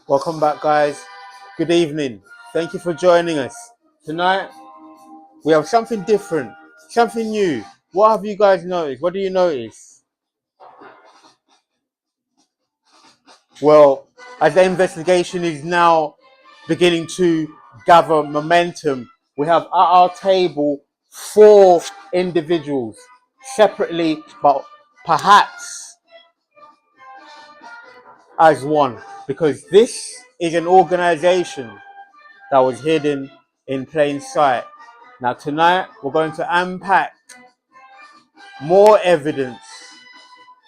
Welcome back, guys. Good evening. Thank you for joining us. Tonight, we have something different, something new. What have you guys noticed? What do you notice? Well, as the investigation is now beginning to gather momentum, we have at our table 4 individuals, separately, but perhaps as one, because this is an organization that was hidden in plain sight. Now tonight we're going to unpack more evidence,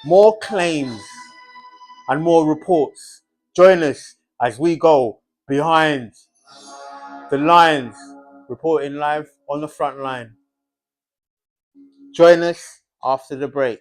more claims, and more reports. Join us as we go behind the lines, reporting live on the front line. Join us after the break.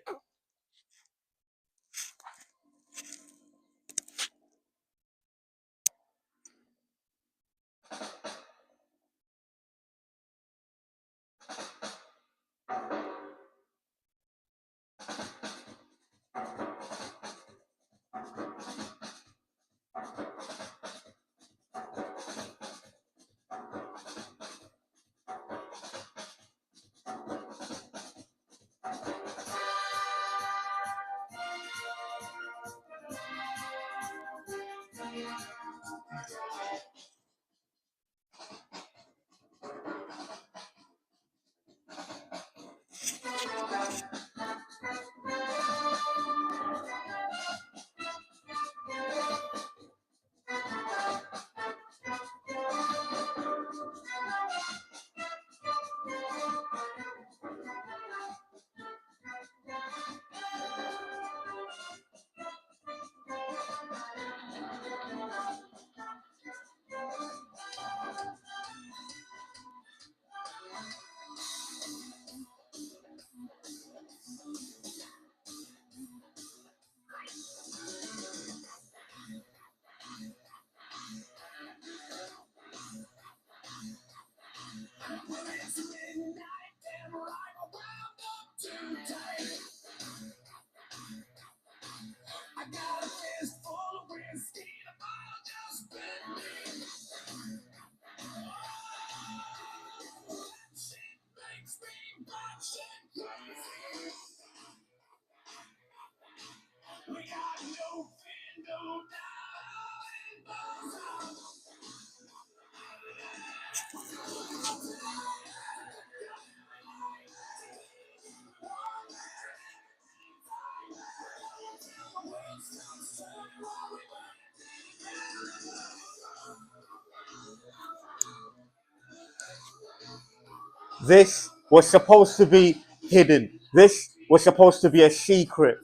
This was supposed to be hidden. This was supposed to be a secret,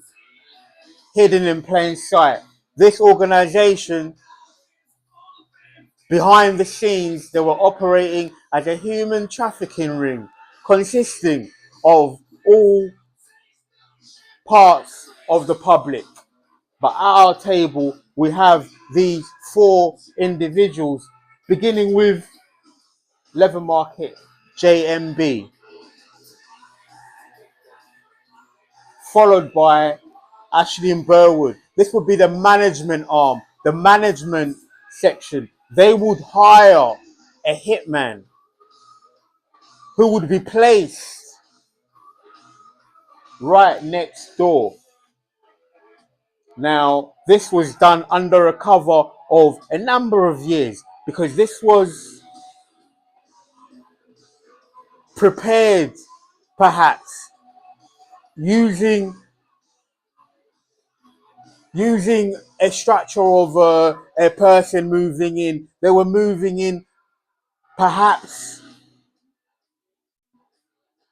hidden in plain sight. This organization, behind the scenes, they were operating as a human trafficking ring, consisting of all parts of the public. But at our table, we have these 4 individuals, beginning with Leather Market JMB, followed by Ashleigh Burwood. This would be the management arm, the management section. They would hire a hitman who would be placed right next door. Now, this was done under a cover of a number of years because this was prepared, perhaps, using a structure of a person moving in. They were moving in, perhaps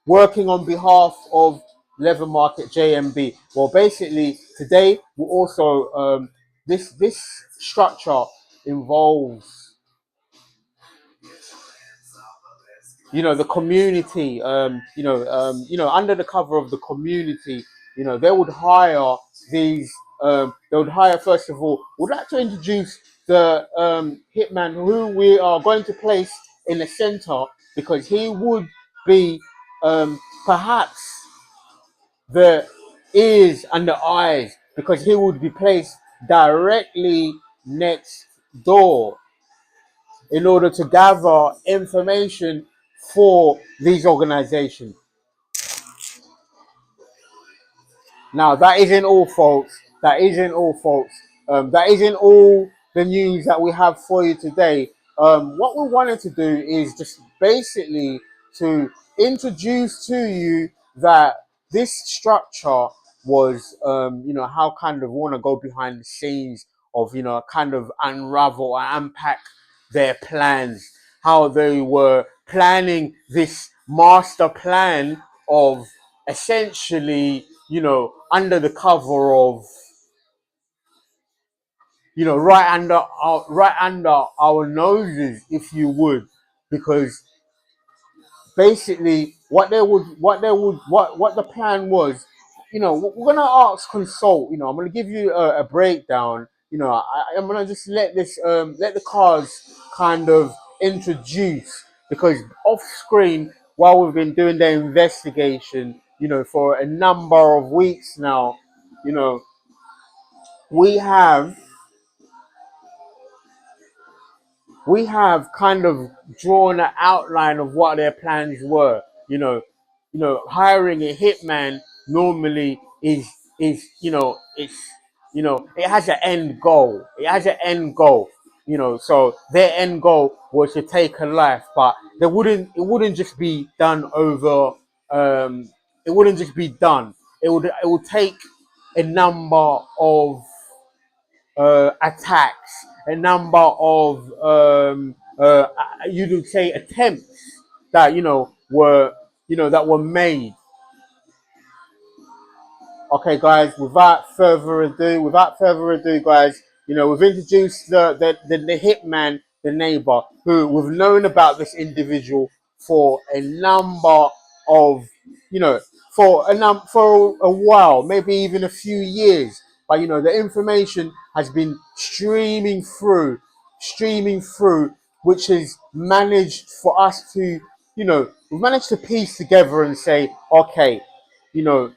working on behalf of Leather Market JMB. Well, basically, today we also this structure involves, the community. Under the cover of the community, they would hire these. They would hire, first of all. We'd like to introduce the hitman who we are going to place in the center because he would be perhaps the ears and the eyes because he would be placed directly next door in order to gather information for these organizations. Now, that isn't all, folks. That isn't all, folks. That isn't all the news that we have for you today. What we wanted to do is just basically to introduce to you that this structure was, how kind of want to go behind the scenes of, kind of unravel and unpack their plans, how they were planning this master plan of essentially, under the cover of, right under our noses, if you would, because basically what the plan was, we're gonna ask consult. I'm gonna give you a breakdown. I'm gonna just let the cards kind of introduce because off screen while we've been doing the investigation, for a number of weeks now, we have kind of drawn an outline of what their plans were. Hiring a hitman normally it has an end goal. It has an end goal. So their end goal was to take a life, but it wouldn't just be done over. It wouldn't just be done. It would take a number of attacks, a number of you could say attempts that were made. Okay, guys. Without further ado, guys. We've introduced the hitman, the neighbor, who we've known about this individual for a number of, for a while, maybe even a few years. But the information has been streaming through, which has managed for us to, we've managed to piece together and say, okay, you know,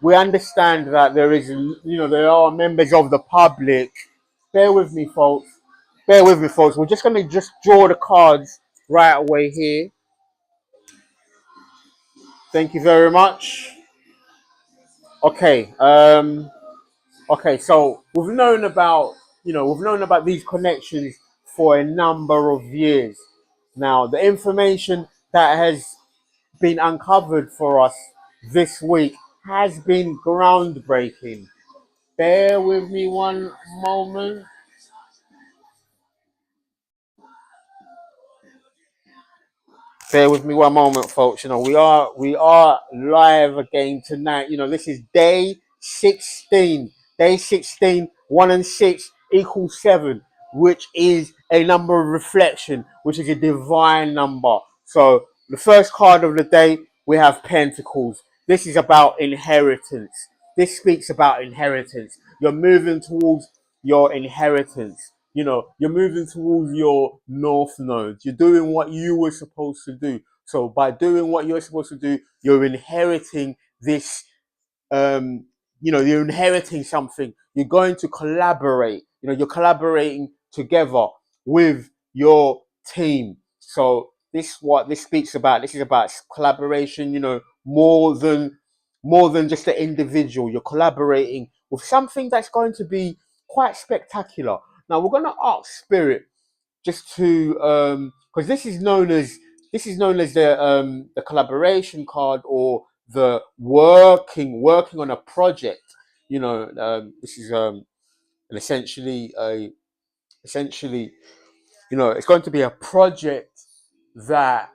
we understand that there are members of the public. Bear with me, folks. Bear with me, folks. We're just going to just draw the cards right away here. Thank you very much. Okay. Okay. So we've known about these connections for a number of years. Now, the information that has been uncovered for us this week has been groundbreaking. Bear with me one moment. Bear with me one moment, folks. We are live again tonight. This is day 16. Day 16, 1 and 6 equals 7, which is a number of reflection, which is a divine number. So the first card of the day, we have Pentacles. This is about inheritance. This speaks about inheritance. You're moving towards your inheritance. You're moving towards your north node. You're doing what you were supposed to do. So by doing what you're supposed to do, you're inheriting this. You're inheriting something. You're going to collaborate. You're collaborating together with your team. So what this speaks about. This is about collaboration. More than just an individual. You're collaborating with something that's going to be quite spectacular. Now we're going to ask Spirit just to because this is known as the collaboration card, or the working on a project. This is and essentially it's going to be a project that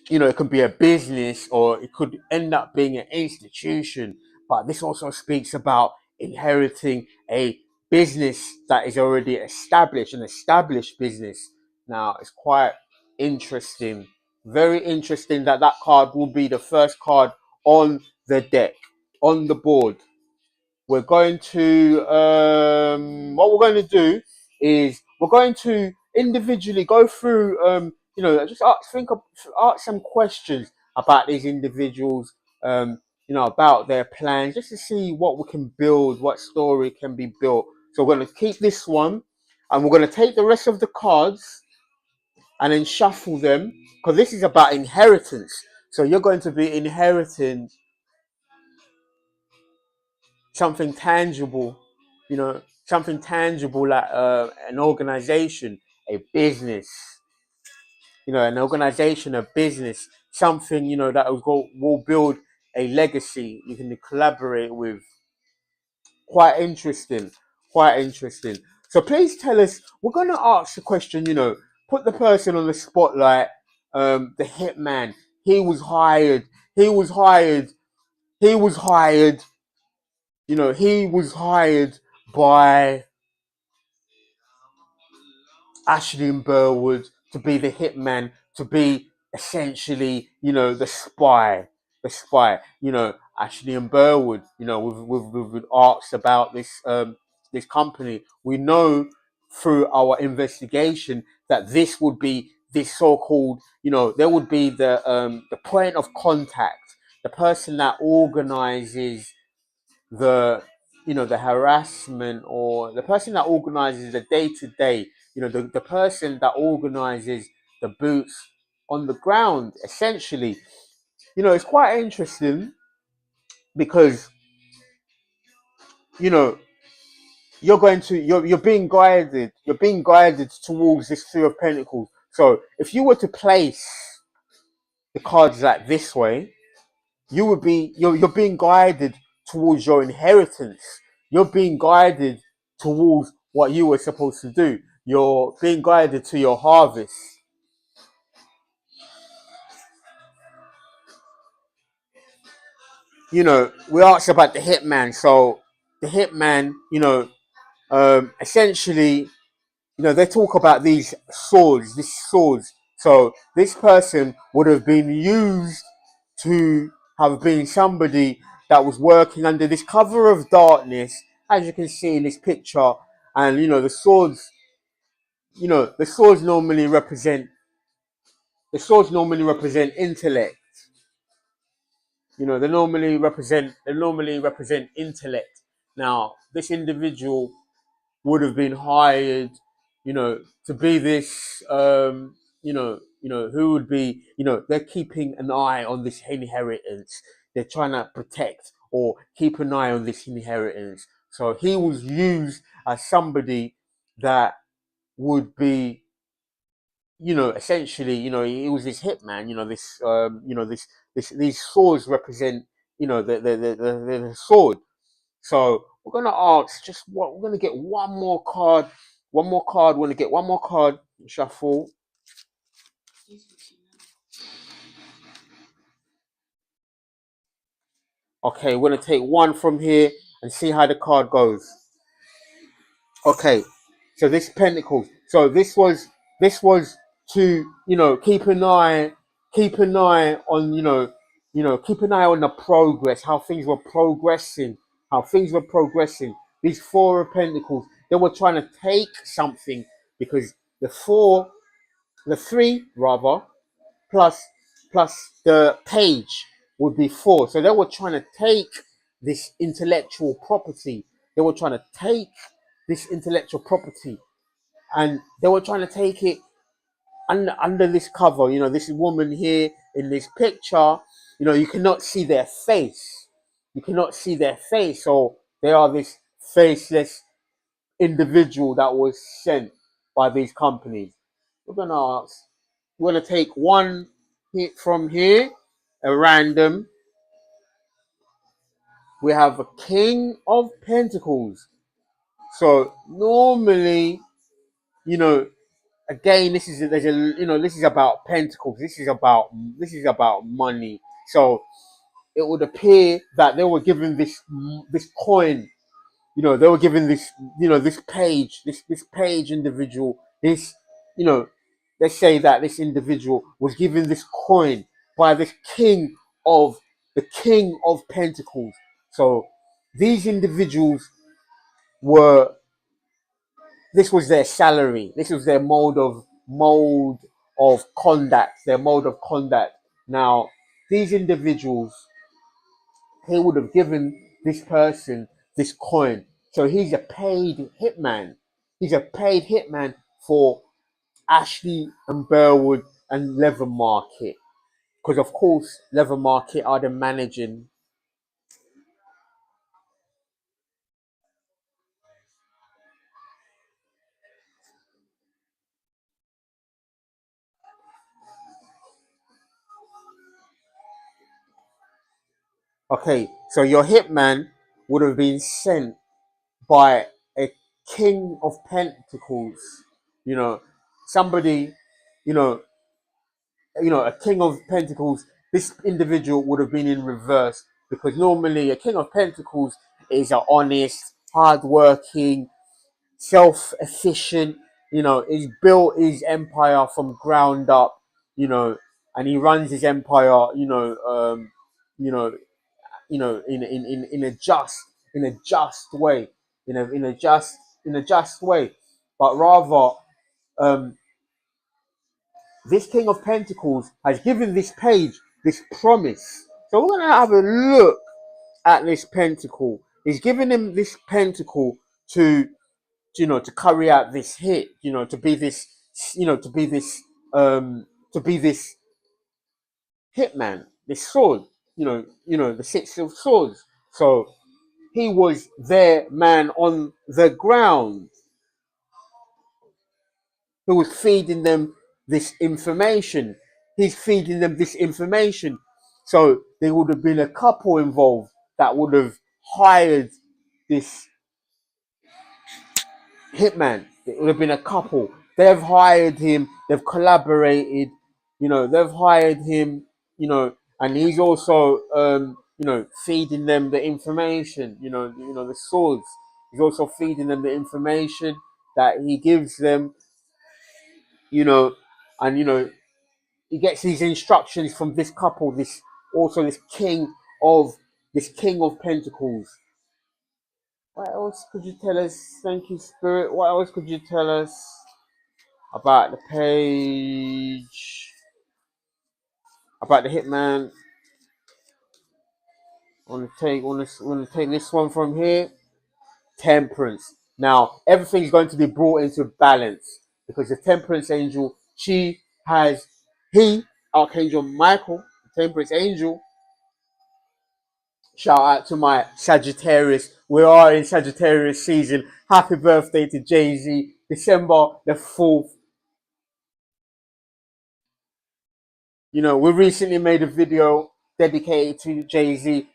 it can be a business, or it could end up being an institution. But this also speaks about inheriting a business that is already established, an established business. Now, it's quite interesting, very interesting, that card will be the first card on the deck, on the board. We're going to what we're going to do is we're going to individually go through just ask some questions about these individuals, about their plans, just to see what we can build, what story can be built. So we're going to keep this one, and we're going to take the rest of the cards and then shuffle them, because this is about inheritance. So you're going to be inheriting something tangible, something tangible, like an organization, a business, an organization, a business, something, that will build a legacy you can collaborate with. Quite interesting, quite interesting. So please tell us, we're going to ask the question, put the person on the spotlight, the hitman. He was hired, he was hired, he was hired, he was hired by Ashleigh Burwood to be the hitman, to be essentially, the spy, the spy. Ashleigh Burwood. We've been asked about this company. We know through our investigation that this would be this so-called, there would be the point of contact, the person that organizes the harassment, or the person that organizes the day-to-day, the person that organizes the boots on the ground, essentially. It's quite interesting because you know you're being guided towards this Three of Pentacles. So if you were to place the cards like this way, you're being guided towards your inheritance. You're being guided towards what you were supposed to do. You're being guided to your harvest. We asked about the hitman. So the hitman, essentially, they talk about these swords. So this person would have been used to have been somebody that was working under this cover of darkness, as you can see in this picture. And the swords normally represent intellect. They normally represent intellect. Now, this individual would have been hired, to be this, who would be, they're keeping an eye on this inheritance. They're trying to protect or keep an eye on this inheritance. So he was used as somebody that would be, essentially, he was this hitman. These swords represent, the sword. So we're gonna ask just what we're gonna get one more card. One more card. We're gonna get one more card. Shuffle. Okay, we're gonna take one from here and see how the card goes. Okay, so this Pentacles. So this was to keep an eye on keep an eye on the progress, how things were progressing, These Four of Pentacles, they were trying to take something, because the three rather, plus the page would be four. So they were trying to take this intellectual property. They were trying to take this intellectual property, and they were trying to take it under this cover, this woman here in this picture, you cannot see their face. You cannot see their face. So they are this faceless individual that was sent by these companies. We're going to ask, we're going to take one hit from here, a random. We have a King of Pentacles. So normally, you know, again, this is about pentacles. This is about money. So it would appear that they were given this coin. They were given this page individual. This you know, let's say that this individual was given this coin by the king of pentacles. So these individuals were this was their salary. This was their mode of conduct. Their mode of conduct. Now, these individuals, he would have given this person this coin. So he's a paid hitman. He's a paid hitman for Ashleigh and Burwood and Leather Market. Because of course, Leather Market are the managing. Okay, so your hitman would have been sent by a king of pentacles, you know, somebody, you know, a king of pentacles. This individual would have been in reverse because normally a king of pentacles is an honest, hardworking, self-efficient. He's built his empire from ground up. And he runs his empire. You know, in a just way, in a just way, but rather, um, this King of Pentacles has given this page this promise. So we're gonna have a look at this pentacle. He's given him this pentacle to, to carry out this hit. To be this, to be this hitman, this sword. The Six of Swords. So he was their man on the ground who was feeding them this information. He's feeding them this information. So there would have been a couple involved that would have hired this hitman. It would have been a couple. They've hired him, they've collaborated, they've hired him, and he's also feeding them the information, the swords. He's also feeding them the information that he gives them, you know, and he gets these instructions from this couple, this king of pentacles. What else could you tell us? Thank you, Spirit. What else could you tell us about the page? About the hitman? I want to take this one from here. Temperance. Now everything's going to be brought into balance because the temperance angel, Archangel Michael, the temperance angel. Shout out to my Sagittarius. We are in Sagittarius season. Happy birthday to Jay-Z. December the 4th. We recently made a video dedicated to Jay-Z,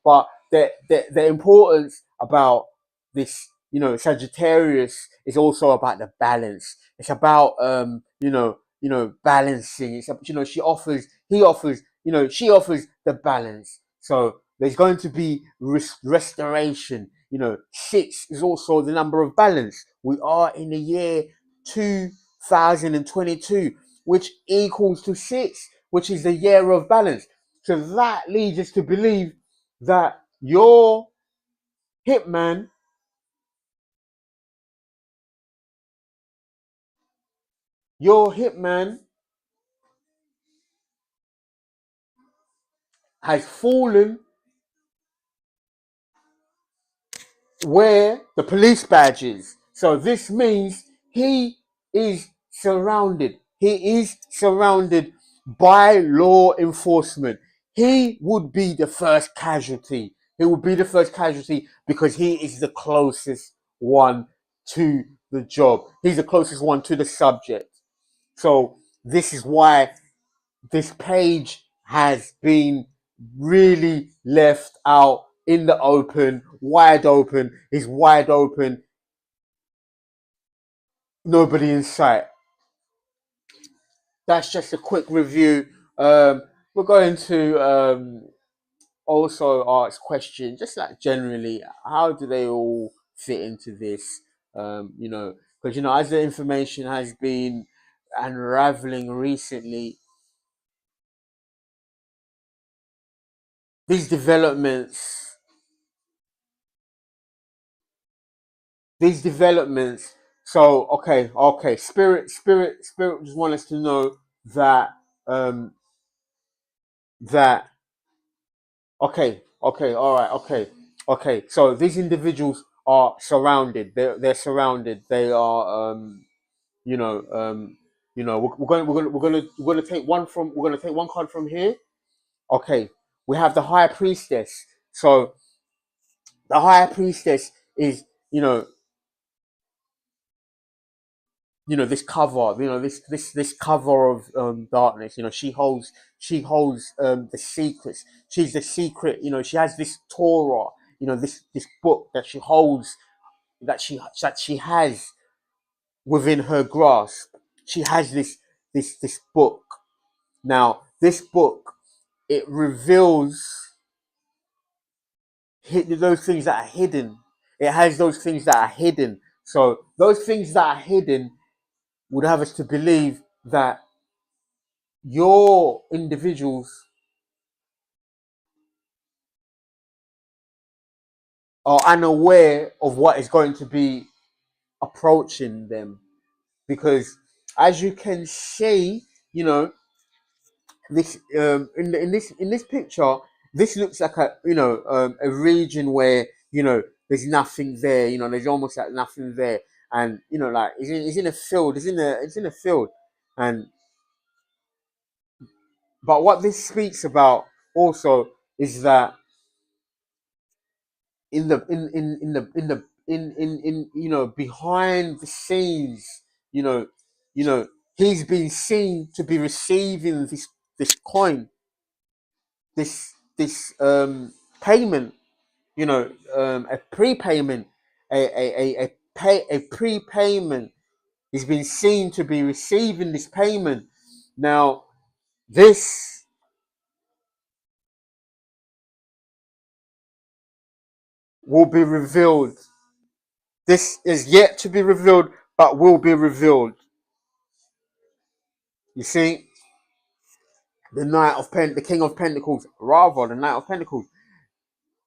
but the importance about this, Sagittarius is also about the balance. It's about balancing. It's, she offers the balance. So there's going to be restoration. 6 is also the number of balance. We are in the year 2022, which equals to 6, which is the year of balance. So that leads us to believe that your hitman has fallen where the police badge is. So this means he is surrounded. He is surrounded by law enforcement. He would be the first casualty. He would be the first casualty because he is the closest one to the job. He's the closest one to the subject. So this is why this page has been really left out in the open, wide open. Is wide open. Nobody in sight. That's just a quick review. We're going to also ask questions, just like generally, how do they all fit into this? Because as the information has been unraveling recently, these developments, these developments. So okay. Spirit just want us to know that that all right, okay. So these individuals are surrounded. They're surrounded. They are you know we're going to take one from we're going to take one card from here. Okay, we have the High Priestess. So the High Priestess is this cover, this cover of darkness. She holds the secrets. She's the secret. She has this Torah. This book that she holds, that she has within her grasp. She has this book. Now, this book, it reveals those things that are hidden. It has those things that are hidden. So those things that are hidden would have us to believe that your individuals are unaware of what is going to be approaching them, because as you can see, this in this picture, this looks like a region where there's nothing there. There's almost like nothing there, and like it's in a field. It's in a field, and but what this speaks about also is that in the behind the scenes, you know, he's been seen to be receiving this coin, this payment, a prepayment, a prepayment. He's been seen to be receiving this payment. Now, this will be revealed. This is yet to be revealed, but will be revealed. You see, the King of Pentacles, rather the Knight of Pentacles.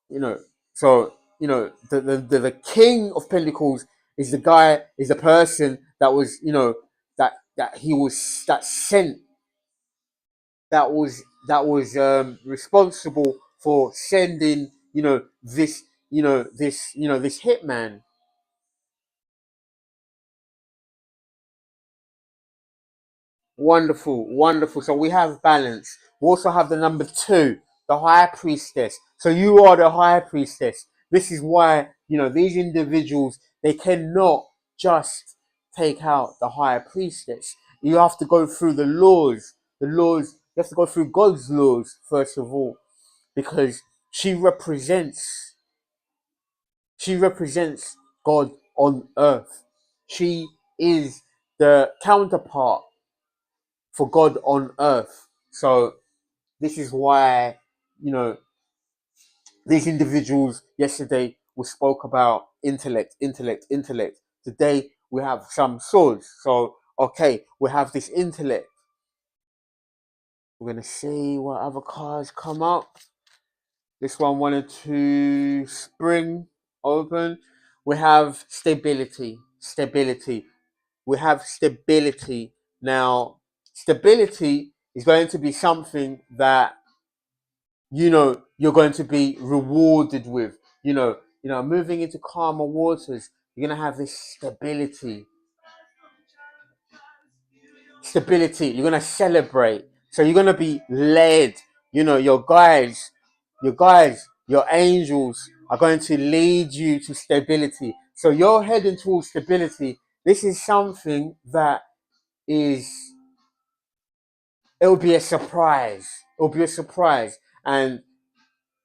You know, so the King of Pentacles is the person that was that he was that sent that was responsible for sending this hitman. Wonderful, wonderful. So we have balance. We also have the number 2, the High Priestess. So you are the High Priestess. This is why, these individuals, they cannot just take out the High Priestess. You have to go through the laws. You have to go through God's laws, first of all, because she represents, she represents God on earth. She is the counterpart for God on earth. So this is why, you know, these individuals yesterday we spoke about intellect, intellect, intellect. Today we have some swords. So okay, we have this intellect. We're gonna see what other cards come up. This one wanted to spring open. We have stability, stability. We have stability. Now, stability is going to be something that you're going to be rewarded with. Moving into calmer waters, you're going to have this stability. stability. You're going to celebrate. So you're going to be led. You know, your angels are going to lead you to stability. So you're heading towards stability. This is something that is, it'll be a surprise. It'll be a surprise. And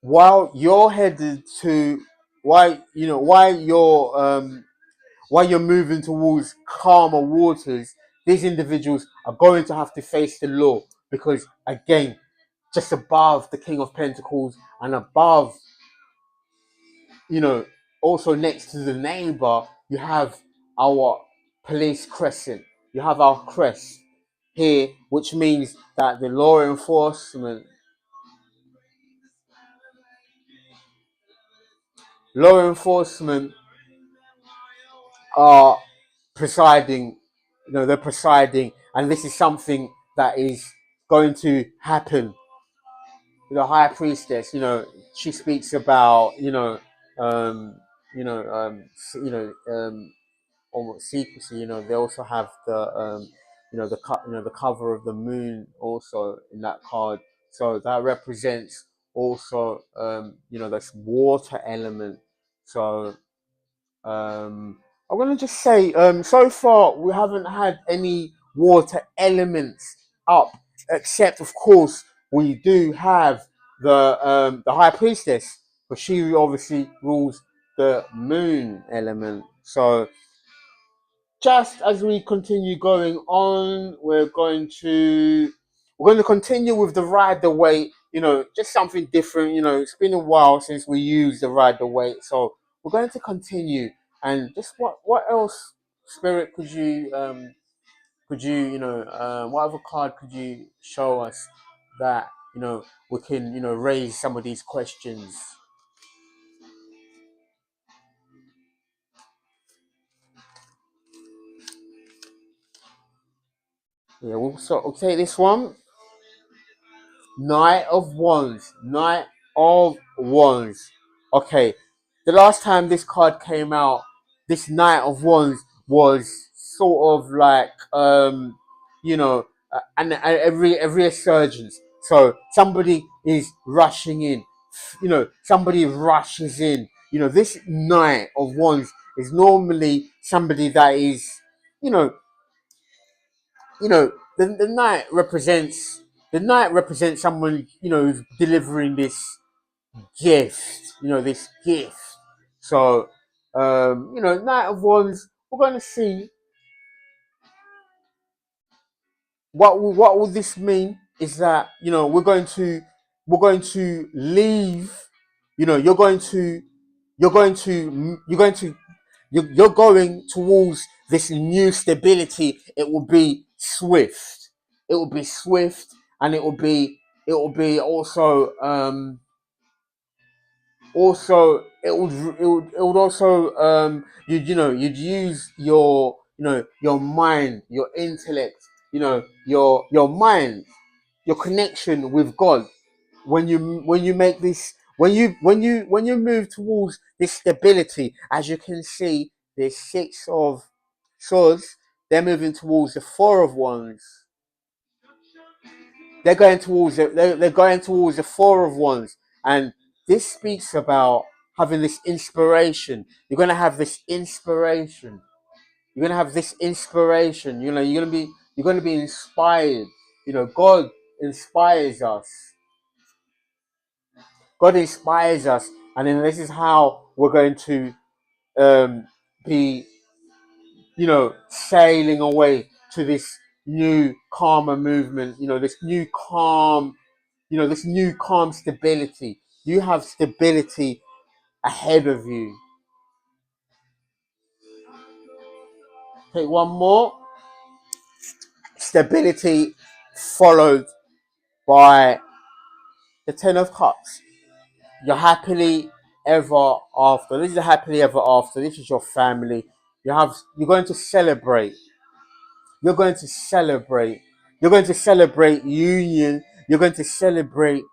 while you're headed to, while you're moving towards calmer waters, these individuals are going to have to face the law, because again, just above the King of Pentacles and above, you know, also next to the neighbor, you have our police crescent. You have our crest here, which means that the law enforcement are presiding, they're presiding, and this is something that is going to happen. The high priestess, she speaks about, um, you know, um, you know, almost secrecy. They also have the cover of the moon also in that card, so that represents also, this water element. So I'm gonna just say, so far we haven't had any water elements up, except of course we do have the high priestess, but she obviously rules the moon element. So just as we continue going on, we're going to continue with the ride the weight. Just something different. It's been a while since we used the ride the weight, so we're going to continue. And just what else, Spirit, what other card could you show us that we can raise some of these questions? Yeah, we'll take this one. Knight of Wands. Knight of Wands. Okay. The last time this card came out, this Knight of Wands was sort of like, a resurgence. So somebody is rushing in. Somebody rushes in. This Knight of Wands is normally somebody that is, you know, the knight represents someone who's delivering this gift. So Knight of Wands, we're going to see what will this mean is that we're going to leave. You're going towards this new stability. It will be swift. It will be swift, and it will be also, it would also, you'd use your mind, your intellect, your mind, your connection with God, when you make this, when you move towards this stability. As you can see, there's 6 of swords. They're moving towards the 4 of wands. They're going towards the 4 of wands, and this speaks about having this inspiration. You're going to have this inspiration. You're going to have this inspiration. You're going to be inspired. God inspires us. God inspires us, and then this is how we're going to be, sailing away to this new calmer movement. This new calm stability. You have stability ahead of you. Take one more. Stability followed by the 10 of cups. You're happily ever after. This is a happily ever after. This is your family. You're going to celebrate. You're going to celebrate. You're going to celebrate union. You're going to celebrate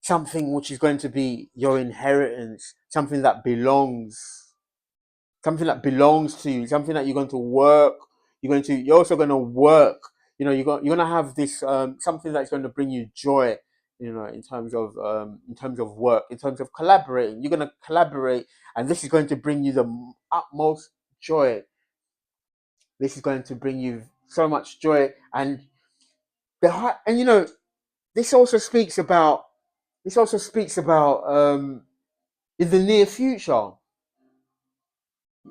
something which is going to be your inheritance, something that belongs, to you, something that you're going to work. You're also going to work. you're gonna have this something that's going to bring you joy, in terms of work, in terms of collaborating. You're gonna collaborate, and this is going to bring you the utmost joy. This is going to bring you so much joy, and and this also speaks about in the near future.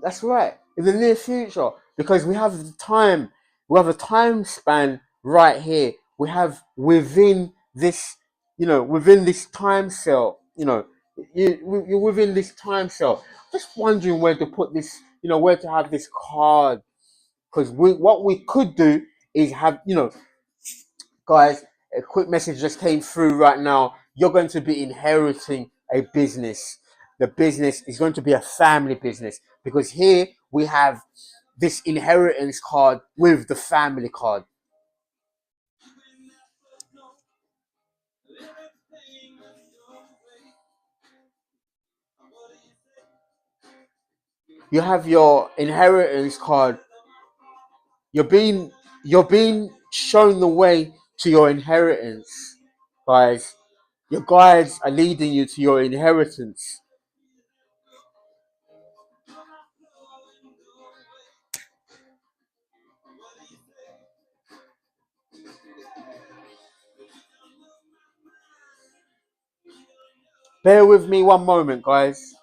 That's right. In the near future, because we have a time span right here. We have within this time cell, you're within this time cell. Just wondering where to put this, where to have this card. Because what we could do is have, guys, a quick message just came through right now. You're going to be inheriting a business. The business is going to be a family business, because here we have this inheritance card with the family card. You have your inheritance card. You're being shown the way to your inheritance, guys. Your guides are leading you to your inheritance. Bear with me one moment, guys.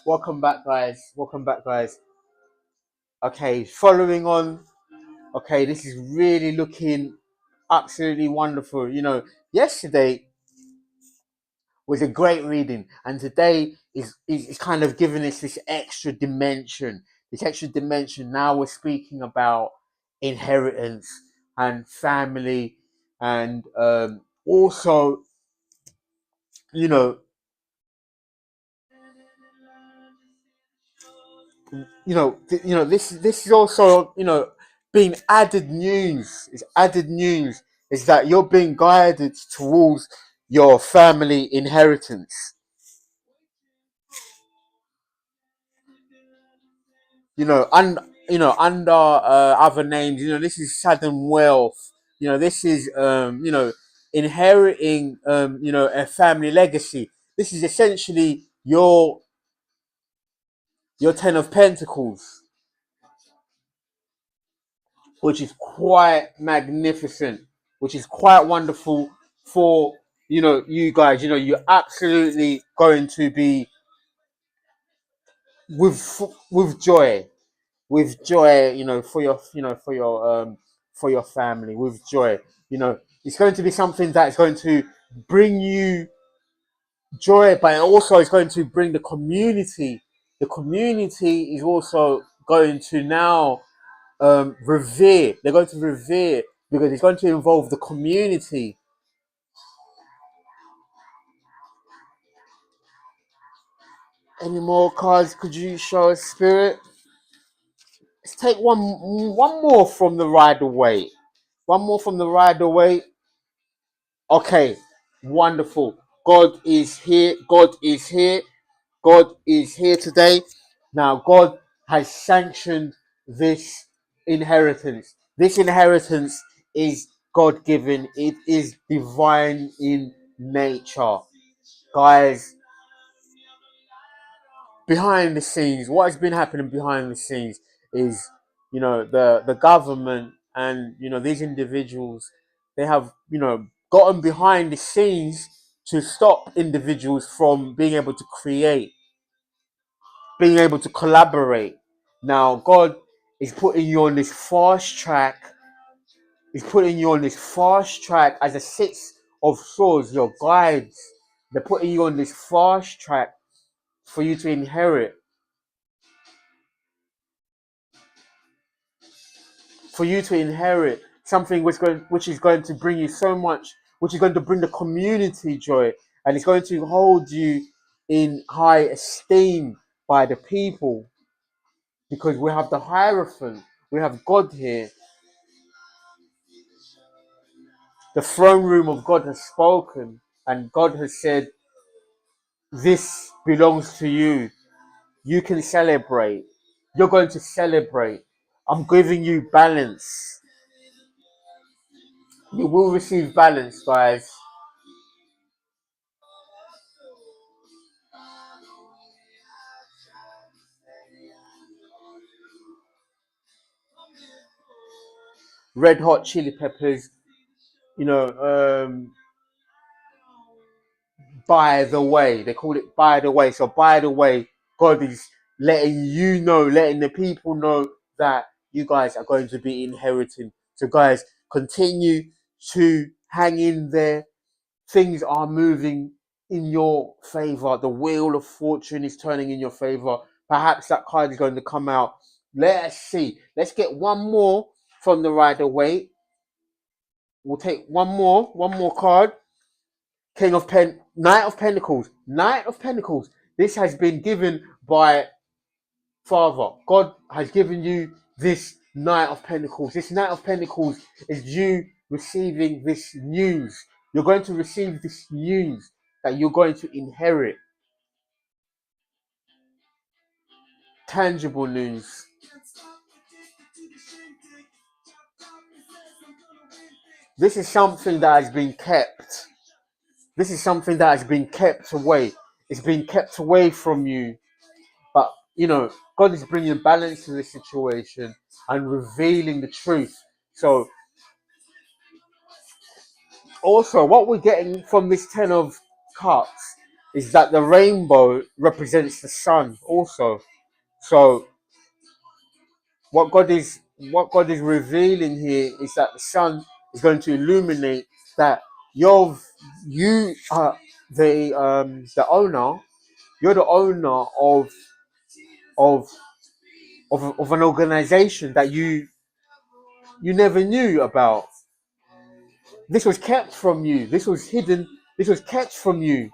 Welcome back, guys. Welcome back, guys. Okay, following on. Okay, this is really looking absolutely wonderful. Yesterday was a great reading, and today is kind of giving us this extra dimension, this extra dimension. Now we're speaking about inheritance and family, and also, you know, this is also, being added news. Is added news is that you're being guided towards your family inheritance. And under other names, this is sudden wealth. This is inheriting a family legacy. This is essentially your 10 of Pentacles, which is quite magnificent, which is quite wonderful for you guys. You're absolutely going to be with joy, for your family, with joy. It's going to be something that's going to bring you joy, but also it's going to bring the community. The community is also going to now revere. They're going to revere because it's going to involve the community. Any more cards could you show us, Spirit? Let's take one more from the Rider Waite. One more from the Rider Waite. Okay, wonderful. God is here. God is here. God is here today. Now, God has sanctioned this inheritance. This inheritance is God given, it is divine in nature. Guys, behind the scenes, what has been happening behind the scenes is, the government and, these individuals, they have, gotten behind the scenes to stop individuals from being able to create, being able to collaborate. Now, God is putting you on this fast track. He's putting you on this fast track as a 6 of Swords, your guides. They're putting you on this fast track for you to inherit, something which is going to bring you so much, which is going to bring the community joy, and it's going to hold you in high esteem by the people, because we have the Hierophant, we have God here. The throne room of God has spoken, and God has said, this belongs to you. You can celebrate. You're going to celebrate. I'm giving you balance. You will receive balance, guys. Red Hot Chili Peppers, you know, by the way. They call it by the way. So, by the way, God is letting you know, letting the people know that you guys are going to be inheriting. So, guys, continue to hang in there. Things are moving in your favor. The wheel of fortune is turning in your favor. Perhaps that card is going to come out. Let's see. Let's get one more from the Rider Waite. We'll take one more card. Knight of Pentacles. Knight of Pentacles. This has been given by Father. God has given you this Knight of Pentacles. This Knight of Pentacles is you receiving this news. You're going to receive this news that you're going to inherit. Tangible news. This is something that has been kept. This is something that has been kept away. It's been kept away from you. But, God is bringing balance to this situation and revealing the truth. So, also, what we're getting from this 10 of Cups is that the rainbow represents the sun also. So, what God is revealing here is that the sun is going to illuminate that you are the owner. You're the owner of of an organization that you never knew about. This was kept from you. This was hidden. This was kept from you.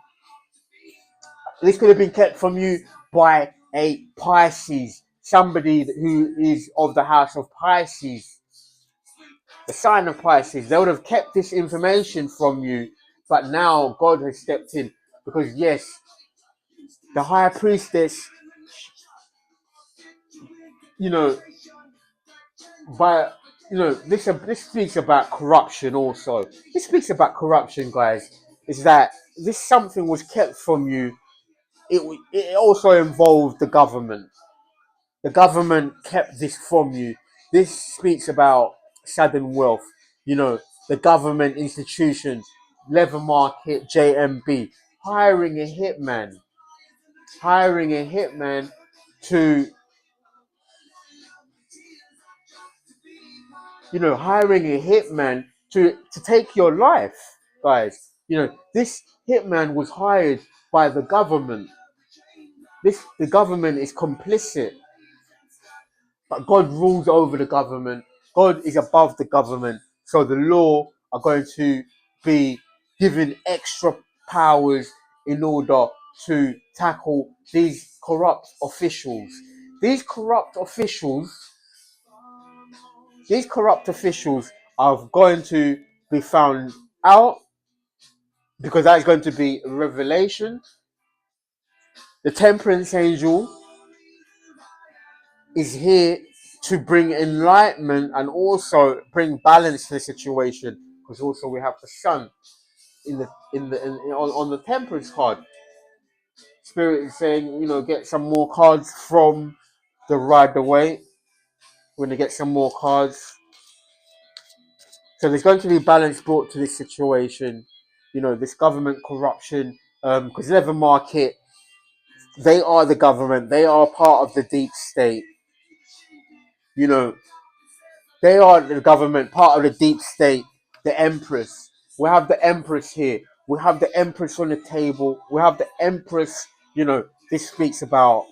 This could have been kept from you by a Pisces, somebody who is of the house of Pisces, the sign of Pisces. They would have kept this information from you, but now God has stepped in because, yes, the high priestess, you know, by this speaks about corruption also. This speaks about corruption, guys. Is that this something was kept from you? It also involved the government. The government kept this from you. This speaks about sudden wealth. You know, the government institution, leather market, JMB, hiring a hitman to, hiring a hitman to take your life, guys. This hitman was hired by the government. The government is complicit, but God rules over the government. God is above the government, so the law are going to be given extra powers in order to tackle these corrupt officials. These corrupt officials, these corrupt officials are going to be found out because that is going to be a revelation. The temperance angel is here to bring enlightenment and also bring balance to the situation, because also we have the sun on the temperance card. Spirit is saying, get some more cards from the Rider Waite. We're going to get some more cards. So there's going to be balance brought to this situation. This government corruption, because Leather Market, they are the government. They are part of the deep state. They are the government, part of the deep state, the Empress. We have the Empress here. We have the Empress on the table. We have the Empress. This speaks about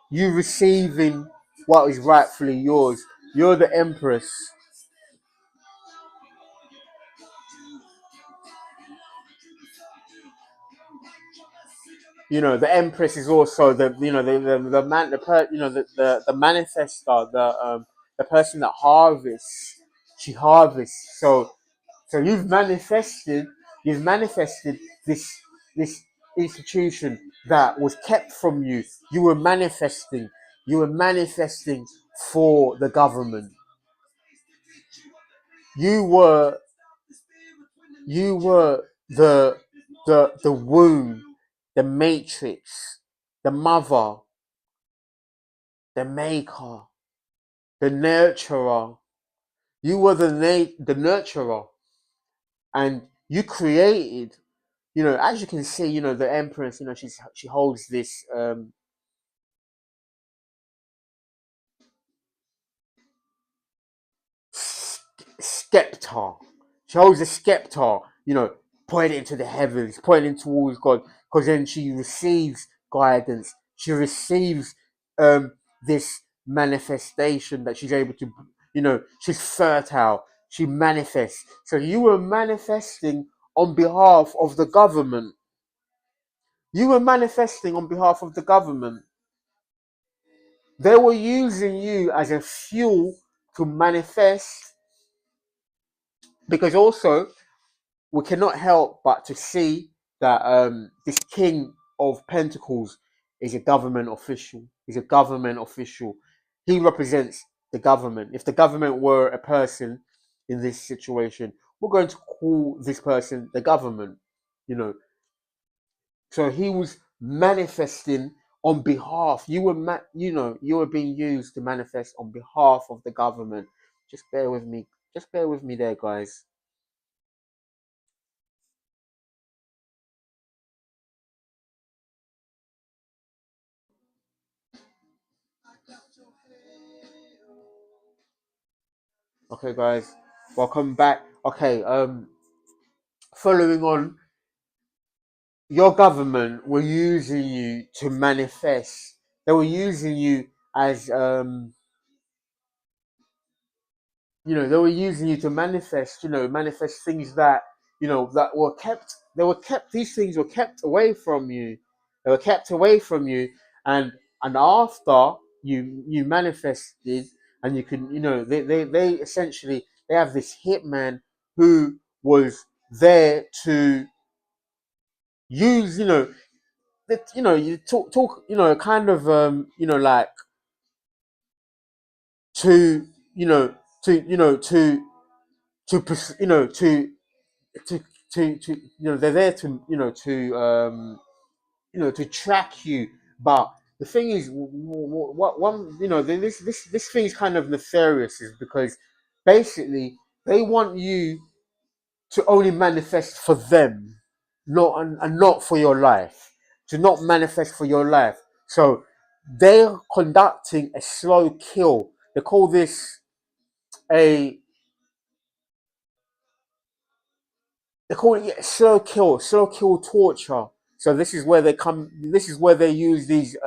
you receiving what is rightfully yours. You're the Empress. The Empress is also the man, the manifestor, the person that harvests. She harvests. So you've manifested this institution that was kept from you. You were manifesting for the government. You were the womb, the matrix, the mother, the maker, the nurturer. You were the nurturer, and you created. As you can see, the Empress. She holds this scepter. She holds a scepter. Pointing to the heavens, pointing towards God, because then she receives guidance. She receives this manifestation that she's able to. She's fertile. She manifests. So you were manifesting on behalf of the government. You were manifesting on behalf of the government. They were using you as a fuel to manifest, because also we cannot help but to see that this King of Pentacles is a government official. He's a government official. He represents the government. If the government were a person in this situation, we're going to call this person the government. So he was manifesting on behalf. You were being used to manifest on behalf of the government. Just bear with me. Just bear with me there, guys. Okay, guys, welcome back. Okay, following on, your government were using you to manifest. They were using you as they were using you to manifest, manifest things that, that were kept, these things were kept away from you. They were kept away from you, and after you manifested, and you can, they essentially, they have this hitman who was there to use, that, you talk, kind of, like, to, to, to they're there to, to track you. But the thing is, what one, this thing is kind of nefarious, is because basically they want you to only manifest for them, not, and not for your life, to not manifest for your life. So they're conducting a slow kill. They call this a they call it slow kill torture. So this is where they come. This is where they use these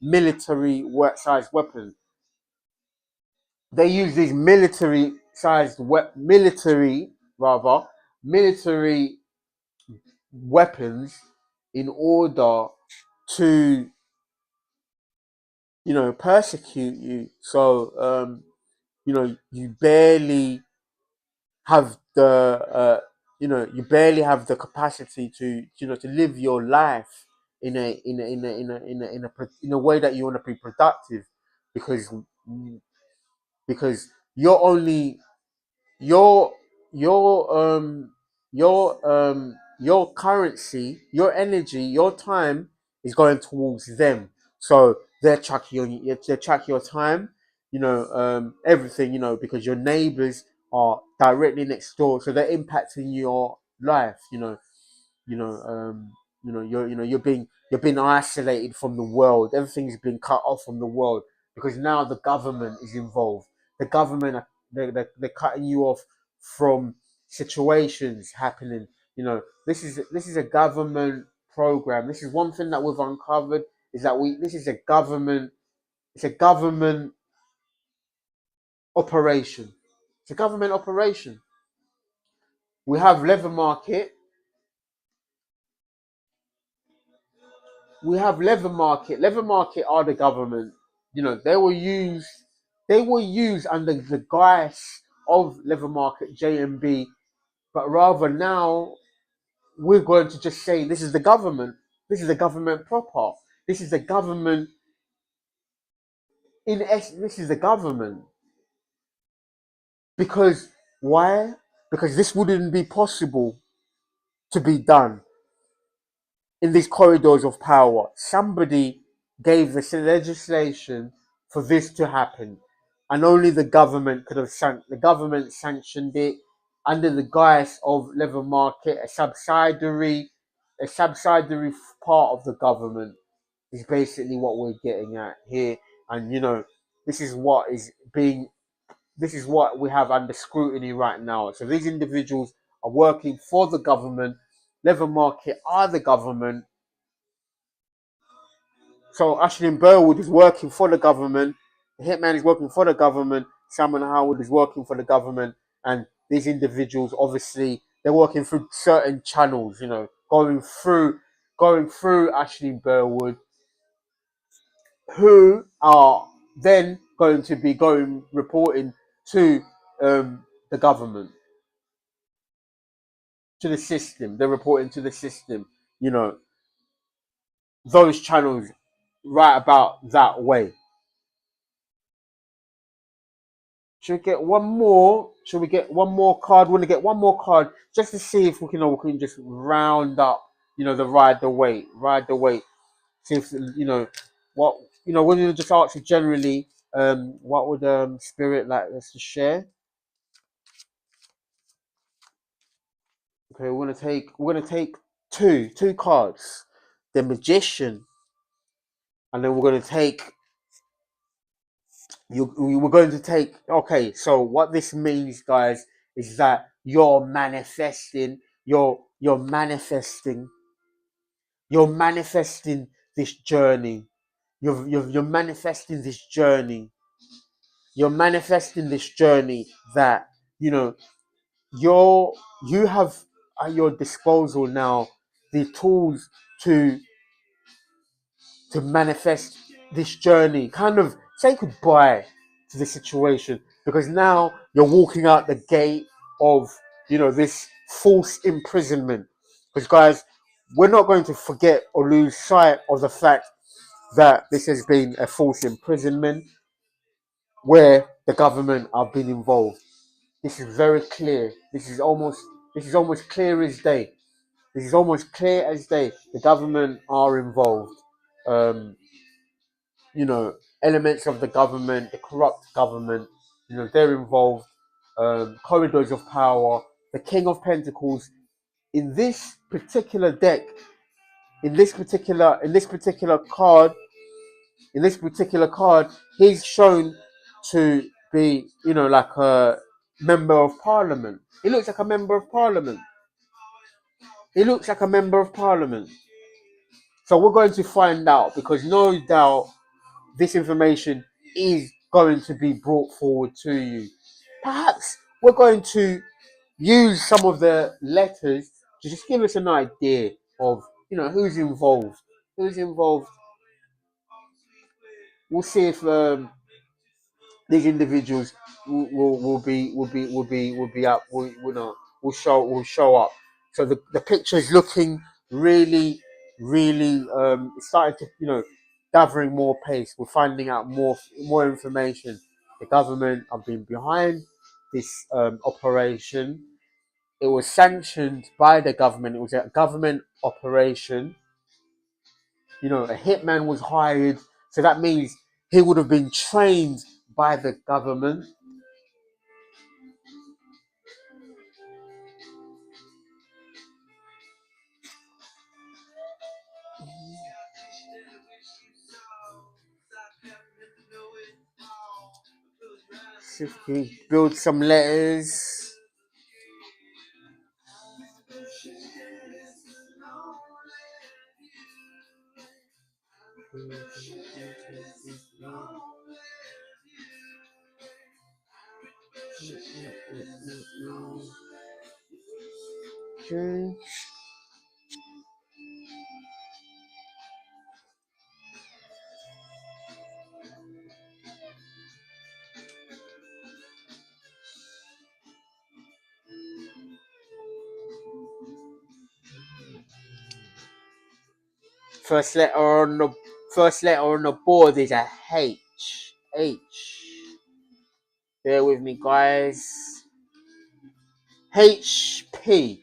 military sized weapons. They use these military weapons in order to, persecute you. So you barely have the you barely have the capacity to, to live your life in a way that you want to be productive, because because you're only your your your currency, your energy, your time is going towards them. So they're tracking they track your time, everything, because your neighbors are directly next door, so they're impacting your life. you know, you're being isolated from the world. Everything's been cut off from the world because now the government is involved. The government they're cutting you off from situations happening. This is a government program. This is one thing that we've uncovered, is that this is a government. It's a government operation. It's a government operation. We have leather market. We have leather market. Leather market are the government. They were used under the guise of leather market JMB, but rather now we're going to just say this is the government. This is the government proper. This is the government in essence. This is the government, because why? Because this wouldn't be possible to be done in these corridors of power. Somebody gave this legislation for this to happen, and only the government could have the government sanctioned it under the guise of leather market, a subsidiary part of the government is basically what we're getting at here. And this is what is being this is what we have under scrutiny right now. So these individuals are working for the government. Leather market are the government. So Ashleigh Burwood is working for the government. The hitman is working for the government. Salman Howard is working for the government. And these individuals, obviously, they're working through certain channels, going through Ashleigh Burwood, who are then going to be reporting to the government, to the system. They're reporting to the system, you know, those channels right about that way. Should we get one more? Should we get one more card? We want to get one more card just to see if we can just round up, the ride the weight. See if what when you just ask you generally, what would spirit like us to share? Okay, we're gonna take two cards, the magician, and then we're going to take. Okay, so what this means, guys, is that you're manifesting this journey. you're manifesting this journey. You're manifesting this journey that, you know, you have at your disposal now the tools to manifest this journey. Kind of say goodbye to the situation, because now you're walking out the gate of, you know, this false imprisonment. Because guys, we're not going to forget or lose sight of the fact that this has been a false imprisonment where the government have been involved. This is very clear. This is almost clear as day. This is almost clear as day. The government are involved. Um, you know, elements of the government, the corrupt government, you know, they're involved. Corridors of power, the King of Pentacles. In this particular deck, in this particular card, he's shown to be, you know, like a member of parliament. He looks like a member of parliament. So we're going to find out, because no doubt this information is going to be brought forward to you. Perhaps we're going to use some of the letters to just give us an idea of, you know, who's involved. We'll see if these individuals will be up, will show up. So the picture is looking really it's starting to, you know, gathering more pace. We're finding out more information. The government have been behind this operation. It was sanctioned by the government. It was a government operation. You know, a hitman was hired, so that means he would have been trained by the government. See if we can build some letters. Okay. First letter on the board is a H. Bear with me, guys. HP.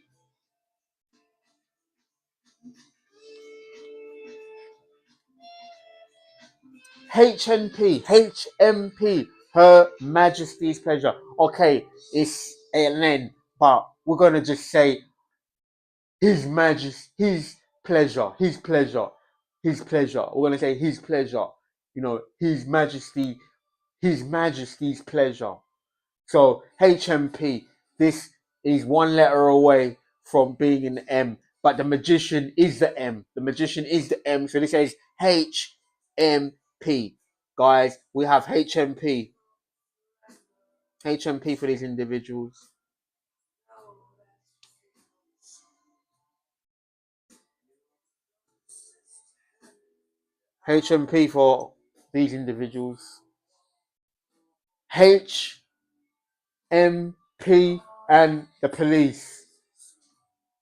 HMP. Her Majesty's pleasure. Okay, it's an N, but we're gonna just say His Majesty, His pleasure. We're gonna say His pleasure. You know, His Majesty's pleasure. So HMP, this is one letter away from being an M, but the magician is the M. So this says HMP. Guys, we have HMP. HMP for these individuals. HMP for these individuals. HMP and the police.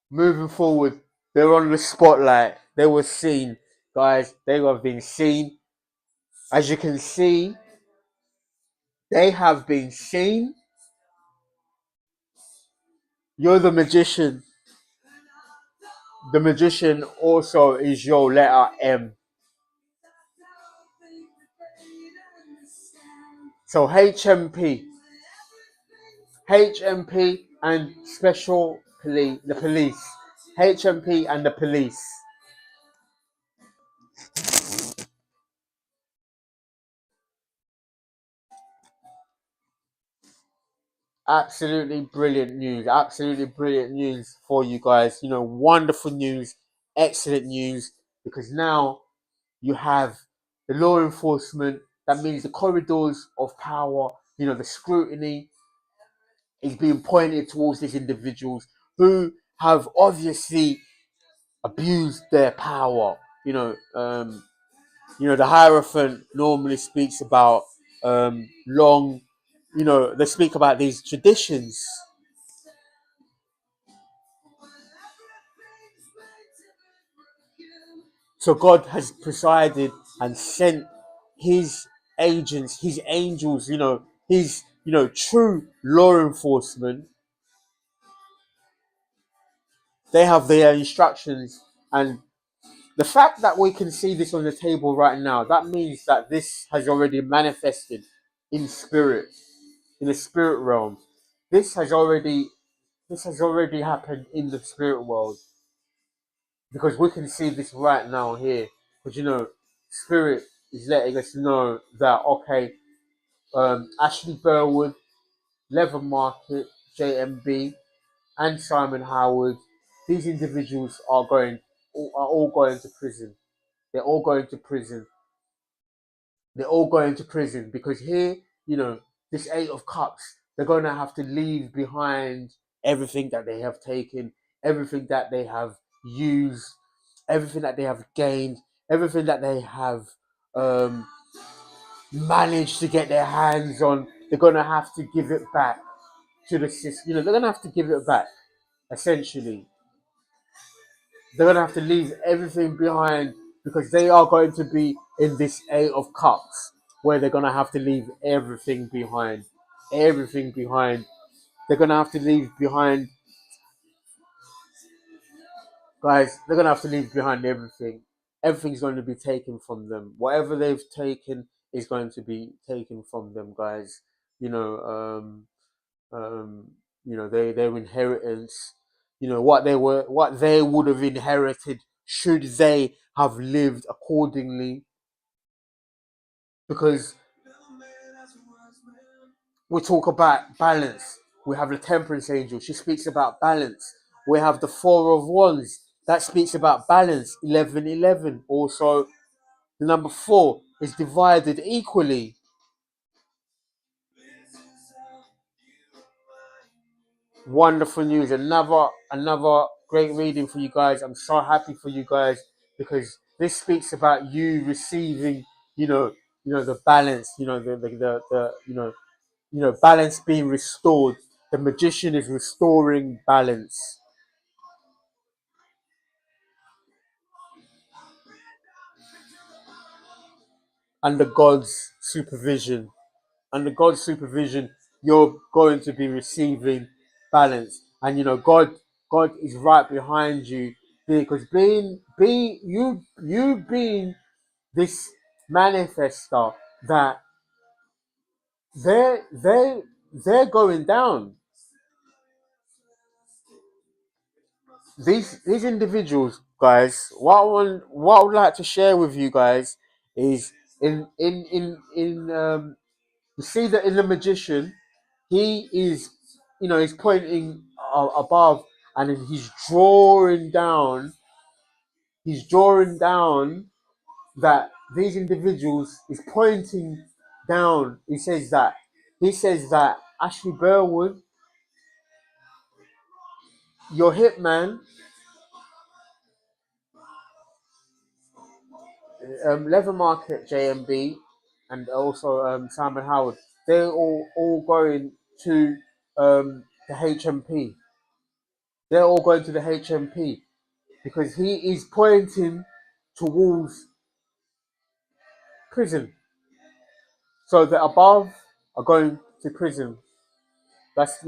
Moving forward, they're on the spotlight. They were seen, guys. They have been seen. As you can see, they have been seen. You're the magician. The magician also is your letter M. So HMP and special police, the police. HMP and the police. Absolutely brilliant news for you guys. You know, wonderful news, excellent news, because now you have the law enforcement. That means the corridors of power, the scrutiny is being pointed towards these individuals who have obviously abused their power. The Hierophant normally speaks about long, they speak about these traditions. So God has presided and sent his agents, his angels, his, true law enforcement. They have their instructions. And the fact that we can see this on the table right now, that means that this has already manifested in spirit, in the spirit realm. This has already happened in the spirit world, because we can see this right now here. Because spirit is letting us know that, okay, Ashleigh Burwood, Leather Market, JMB, and Simon Howard, these individuals are all going to prison. They're all going to prison. They're all going to prison because here, this Eight of Cups, they're going to have to leave behind everything that they have taken, everything that they have used, everything that they have gained, everything that they have um, managed to get their hands on. They're going to have to give it back to the system. They're going to have to give it back, essentially. They're going to have to leave everything behind because they are going to be in this Eight of Cups where they're going to have to leave everything behind. Everything behind. They're going to have to leave behind, guys, they're going to have to leave behind everything. Everything's going to be taken from them. Whatever they've taken is going to be taken from them, guys. You know, their inheritance, what they would have inherited should they have lived accordingly. Because we talk about balance. We have the Temperance Angel. She speaks about balance. We have the Four of Wands. That speaks about balance. 1111. Also, the number 4 is divided equally. Wonderful news. Another great reading for you guys. I'm so happy for you guys because this speaks about you receiving, the balance, balance being restored. The magician is restoring balance under God's supervision. Under God's supervision, you're going to be receiving balance, and God is right behind you, because you being this manifester, that they're going down. These individuals, guys, what I would like to share with you guys is you see that in the magician, he is, he's pointing above, and then he's drawing down. He's drawing down that these individuals is pointing down. He says that Ashleigh Burwood, your hitman, Leather Market, JMB, and also Simon Howard, they're all going to the HMP. They're all going to the HMP because he is pointing towards prison. So the above are going to prison. That's the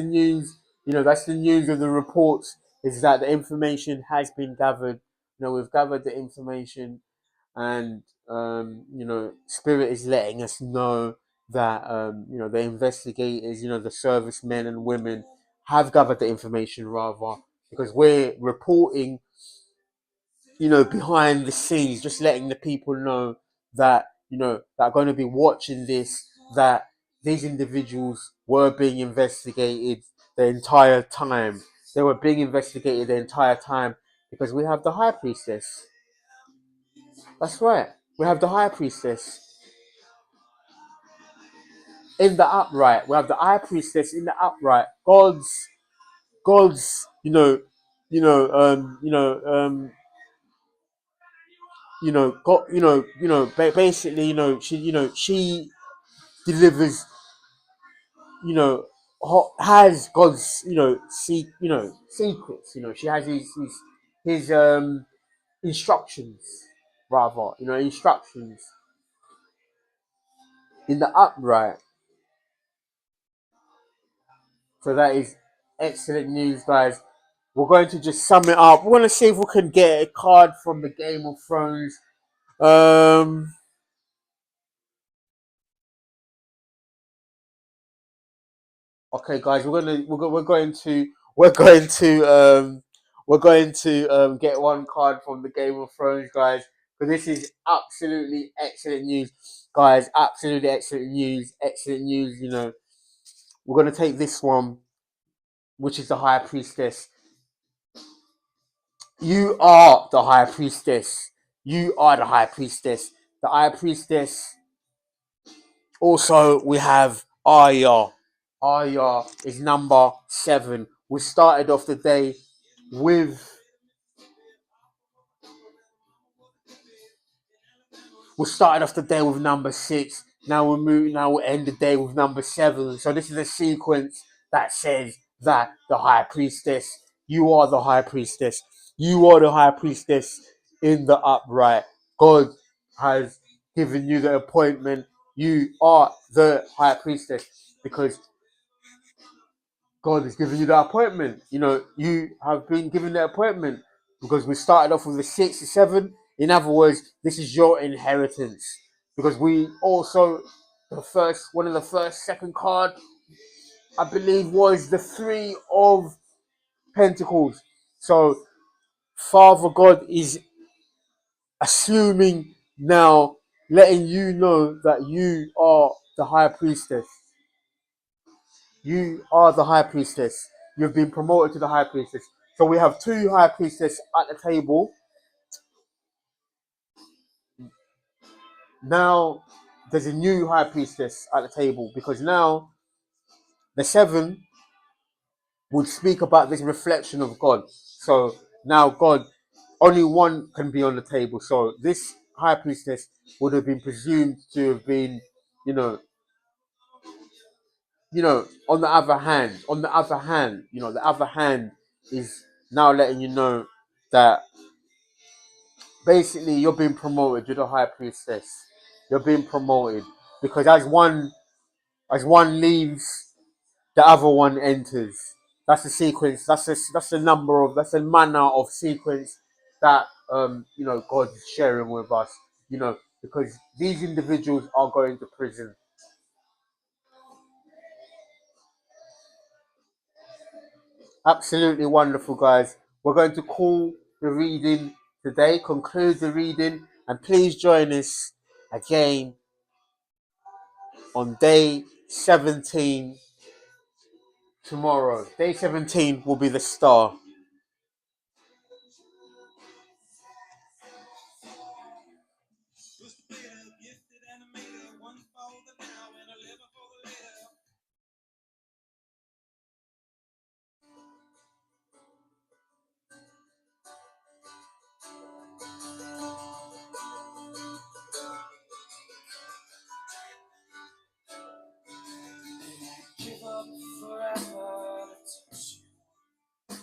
news. That's the news of the reports, is that the information has been gathered. We've gathered the information, and Spirit is letting us know that the investigators, the servicemen and women, have gathered the information, rather, because we're reporting, behind the scenes, just letting the people know that, that are going to be watching this, that these individuals were being investigated the entire time. They were being investigated the entire time because we have the High Priestess. That's right. We have the high priestess in the upright. We have the high priestess in the upright. God's, God, basically, she delivers, has God's, secrets. She has his instructions, rather, instructions in the upright. So that is excellent news, guys. We're going to just sum it up. We're going to see if we can get a card from the Game of Thrones. Okay, guys, we're going to get one card from the Game of Thrones, guys. Because this is absolutely excellent news, guys. Absolutely excellent news. Excellent news. We're going to take this one, which is the High Priestess. You are the High Priestess. You are the High Priestess. The High Priestess. Also, we have Arya. Arya is number 7. We started off the day with number 6. Now we're moving. Now we'll end the day with number 7. So this is a sequence that says that the High Priestess, you are the High Priestess. You are the High Priestess in the upright. God has given you the appointment. You are the High Priestess because God has given you the appointment. You have been given the appointment because we started off with a 6, a 7. In other words, this is your inheritance. Because we also, one of the first, second card, I believe, was the 3 of Pentacles. So, Father God is assuming now, letting you know that you are the High Priestess. You are the High Priestess. You've been promoted to the High Priestess. So we have 2 High Priestess at the table. Now there's a new High Priestess at the table because now the 7 would speak about this reflection of God. So now God, only one can be on the table. So this High Priestess would have been presumed to have been, you know, on the other hand, the other hand is now letting you know that basically you're being promoted. You're the High Priestess. You're being promoted because as one leaves, the other one enters. That's the sequence. That's a manner of sequence that God is sharing with us. Because these individuals are going to prison. Absolutely wonderful, guys. We're going to call the reading today, conclude the reading, and please join us again on day 17 tomorrow. Day 17 will be the star. Give up forever to touch you.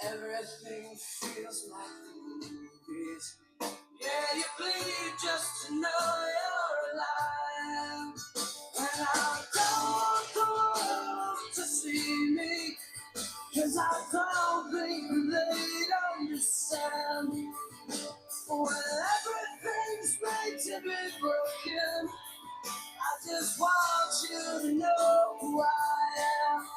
Everything feels like the movies. Yeah, you bleed just to know you're alive. And I don't want to see me, 'cause I don't think they'd understand. When everything's made to be broken, I just want you to know who I am.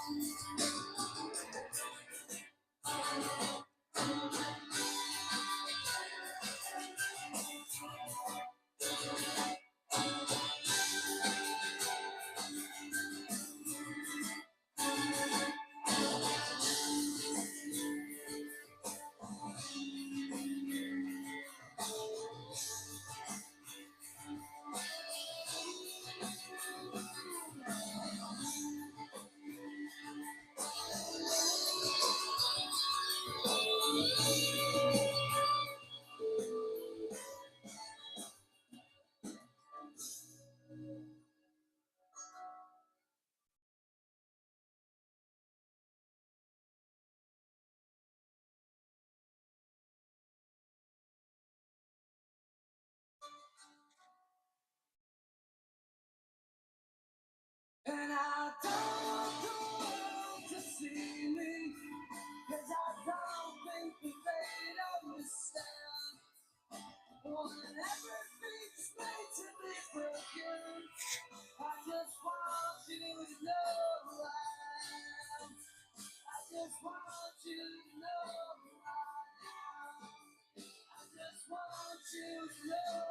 And I don't want to see me, 'cause I don't think that they'd understand. When everything's made to be broken, I just want you to know who I am. I just want you to know who I am. I just want you to know